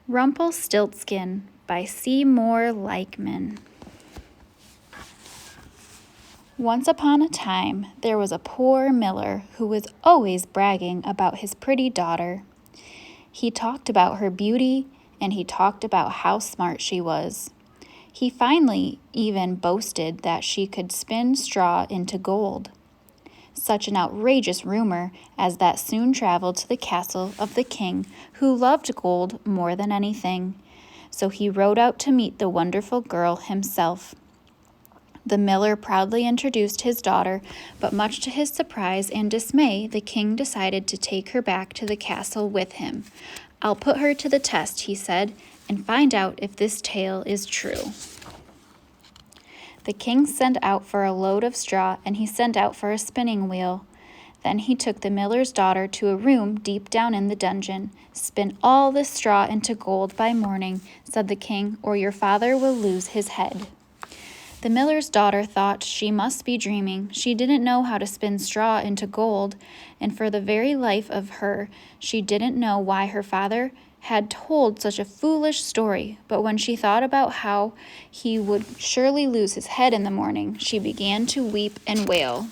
Rumpelstiltskin by Seymour Leichman. Once upon a time, there was a poor miller who was always bragging about his pretty daughter. He talked about her beauty, and he talked about how smart she was. He finally even boasted that she could spin straw into gold. Such an outrageous rumor as that soon traveled to the castle of the king, who loved gold more than anything. So he rode out to meet the wonderful girl himself. The miller proudly introduced his daughter, but much to his surprise and dismay, the king decided to take her back to the castle with him. "I'll put her to the test," he said, "and find out if this tale is true." The king sent out for a load of straw, and he sent out for a spinning wheel. Then he took the miller's daughter to a room deep down in the dungeon. "Spin all this straw into gold by morning," said the king, "or your father will lose his head." The miller's daughter thought she must be dreaming. She didn't know how to spin straw into gold, and for the very life of her, she didn't know why her father had told such a foolish story. But when she thought about how he would surely lose his head in the morning, she began to weep and wail.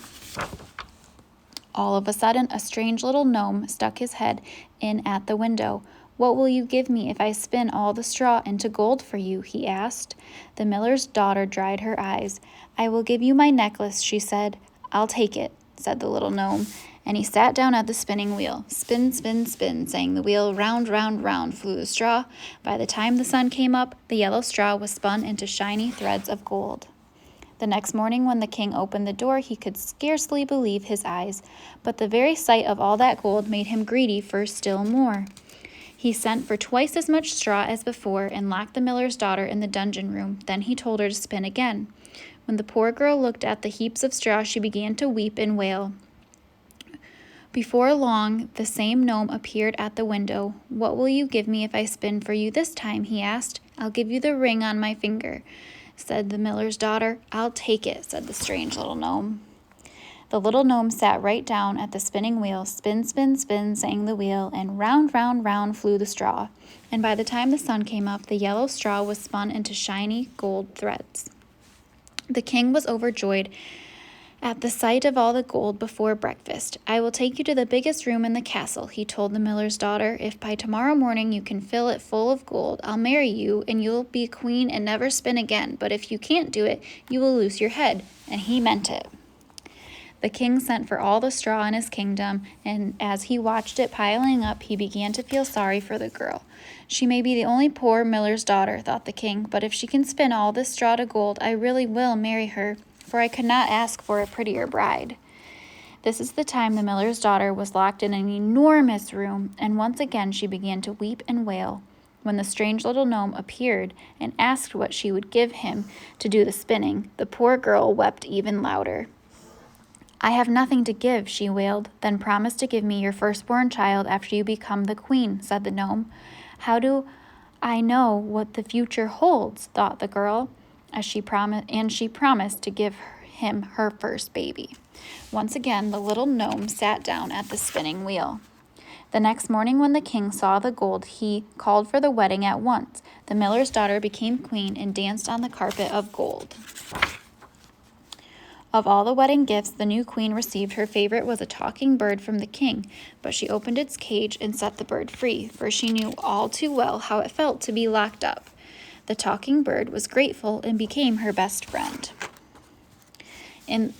All of a sudden, a strange little gnome stuck his head in at the window. "What will you give me if I spin all the straw into gold for you?" he asked. The miller's daughter dried her eyes. "I will give you my necklace," she said. "I'll take it," said the little gnome, and he sat down at the spinning wheel. "Spin, spin, spin," sang the wheel. "Round, round, round flew the straw." By the time the sun came up, the yellow straw was spun into shiny threads of gold. The next morning when the king opened the door, he could scarcely believe his eyes, but the very sight of all that gold made him greedy for still more. He sent for twice as much straw as before and locked the miller's daughter in the dungeon room. Then he told her to spin again. When the poor girl looked at the heaps of straw, she began to weep and wail. Before long, the same gnome appeared at the window. "What will you give me if I spin for you this time?" he asked. "I'll give you the ring on my finger," said the miller's daughter. "I'll take it," said the strange little gnome. The little gnome sat right down at the spinning wheel. "Spin, spin, spin," sang the wheel, and round, round, round flew the straw. And by the time the sun came up, the yellow straw was spun into shiny gold threads. The king was overjoyed at the sight of all the gold before breakfast. "I will take you to the biggest room in the castle," he told the miller's daughter. "If by tomorrow morning you can fill it full of gold, I'll marry you and you'll be queen and never spin again. But if you can't do it, you will lose your head." And he meant it. The king sent for all the straw in his kingdom, and as he watched it piling up, he began to feel sorry for the girl. "She may be the only poor miller's daughter," thought the king, "but if she can spin all this straw to gold, I really will marry her, for I could not ask for a prettier bride." This is the time the miller's daughter was locked in an enormous room, and once again she began to weep and wail. When the strange little gnome appeared and asked what she would give him to do the spinning, the poor girl wept even louder. "I have nothing to give," she wailed. "Then promise to give me your firstborn child after you become the queen," said the gnome. "How do I know what the future holds?" thought the girl, as she promised to give him her first baby. Once again, the little gnome sat down at the spinning wheel. The next morning when the king saw the gold, he called for the wedding at once. The miller's daughter became queen and danced on the carpet of gold. Of all the wedding gifts the new queen received, her favorite was a talking bird from the king, but she opened its cage and set the bird free, for she knew all too well how it felt to be locked up. The talking bird was grateful and became her best friend. In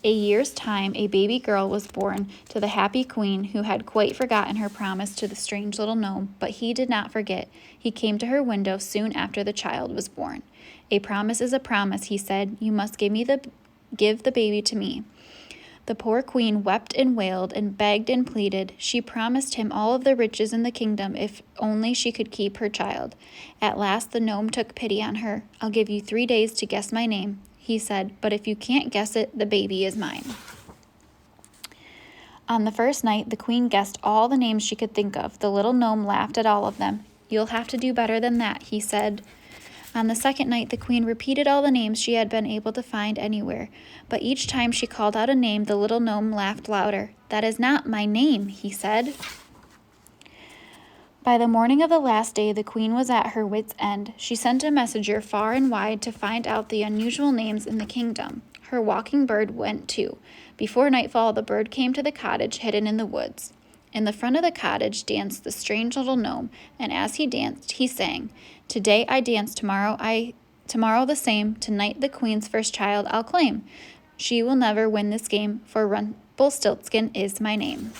a year's time, a baby girl was born to the happy queen, who had quite forgotten her promise to the strange little gnome, but he did not forget. He came to her window soon after the child was born. "A promise is a promise," he said. "You must give the baby to me." The poor queen wept and wailed and begged and pleaded. She promised him all of the riches in the kingdom if only she could keep her child. At last the gnome took pity on her. "I'll give you 3 days to guess my name," he said, "but if you can't guess it, the baby is mine." On the first night, the queen guessed all the names she could think of. The little gnome laughed at all of them. "You'll have to do better than that," he said. On the second night, the queen repeated all the names she had been able to find anywhere, but each time she called out a name, the little gnome laughed louder. "That is not my name," he said. By the morning of the last day, the queen was at her wits' end. She sent a messenger far and wide to find out the unusual names in the kingdom. Her walking bird went too. Before nightfall, the bird came to the cottage hidden in the woods. In the front of the cottage danced the strange little gnome, and as he danced, he sang, "Today I dance, tomorrow the same, tonight the queen's first child I'll claim. She will never win this game, for Rumpelstiltskin is my name."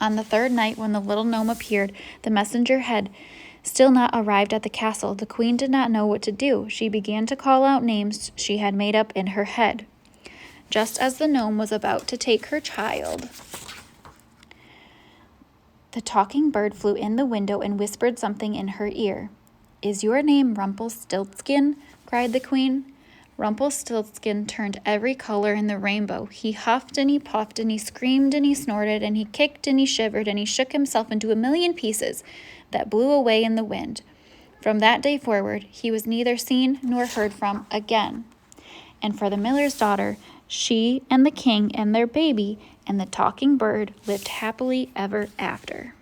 On the third night, when the little gnome appeared, the messenger had still not arrived at the castle. The queen did not know what to do. She began to call out names she had made up in her head. Just as the gnome was about to take her child, the talking bird flew in the window and whispered something in her ear. "Is your name Rumpelstiltskin?" cried the queen. Rumpelstiltskin turned every color in the rainbow. He huffed and he puffed and he screamed and he snorted and he kicked and he shivered and he shook himself into a million pieces that blew away in the wind. From that day forward, he was neither seen nor heard from again. And for the miller's daughter, she and the king and their baby and the talking bird lived happily ever after.